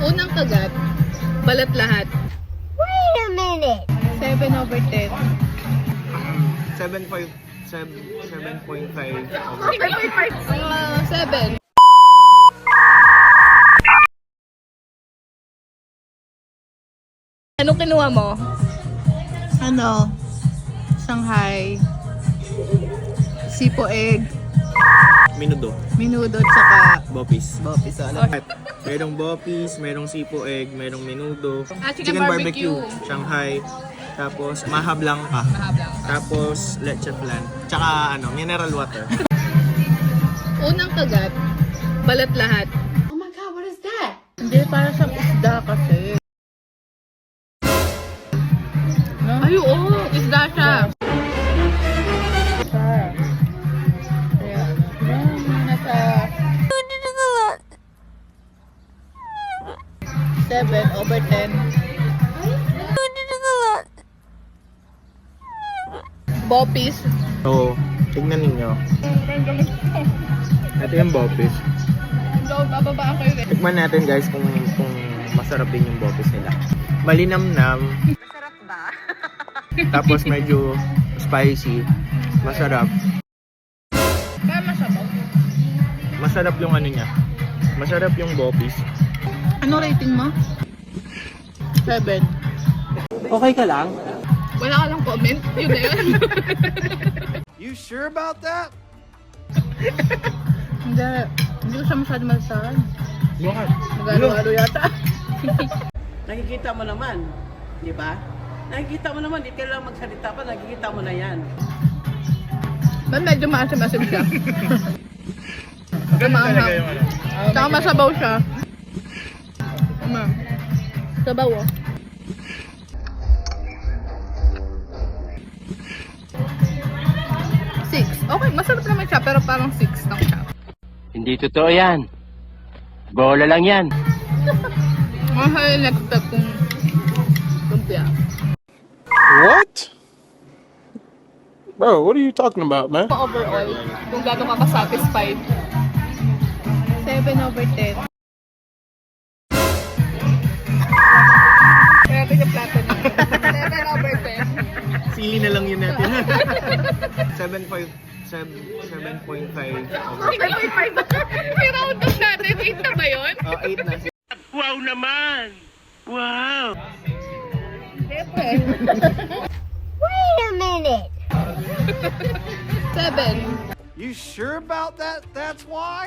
Unang kagat, balat lahat. Wait a minute. 7/10. 7.5 7.5 over. 7. Anong kinuha mo? Shanghai, sipo egg, Minudo. minudo, tsaka Bopis. bopis. Merong bopis, merong sipo egg, merong minudo. Chicken barbecue. Shanghai. Tapos maha blanca. Tapos leche flan. Tsaka mineral water. Unang kagat, balat lahat. Oh my God, what is that? Hindi, para siyang isda kasi. Ay, oo, isda siya. Kaya, nasa 7/10. Bopis. So, tignan ninyo. Ito yung bopis. So, bababaan kayo rin. Tikman natin guys kung masarap din yung bopis nila. Malinamnam. Masarap ba? Tapos medyo spicy. Masarap. Kaya masabaw. Masarap yung niya. Masarap yung bopis. Ano rating mo? 7. Okay ka lang? Wala ka lang comment. Yun na yun. You sure about that? Hindi ko siya masyado masasahan. Bakit? Magalo-alo yata. Nakikita mo naman, di ba? Nakikita mo naman, di kailangan magsalita pa, nakikita mo na yan. Ba't medyo maasim-asim siya? Ganun talaga yung Saka masabaw siya. Sabaw oh. Six. Okay, masarap naman siya, pero parang 6 lang siya. Hindi totoo yan. Bola lang yan. Mahal next step kung lumpia. What? Bro, what are you talking about, man? Overall, kung gano'n ka ka-satisfied. 7/10. Kaya ito yung plato niya. 7/10. Sili na lang yun natin. 7.5 7.5 over. 7.5. I-round off natin. 8 na ba yun? 8 na. Wow naman! Wow! Siyempre. Wait a minute. 7. You sure about that? That's why?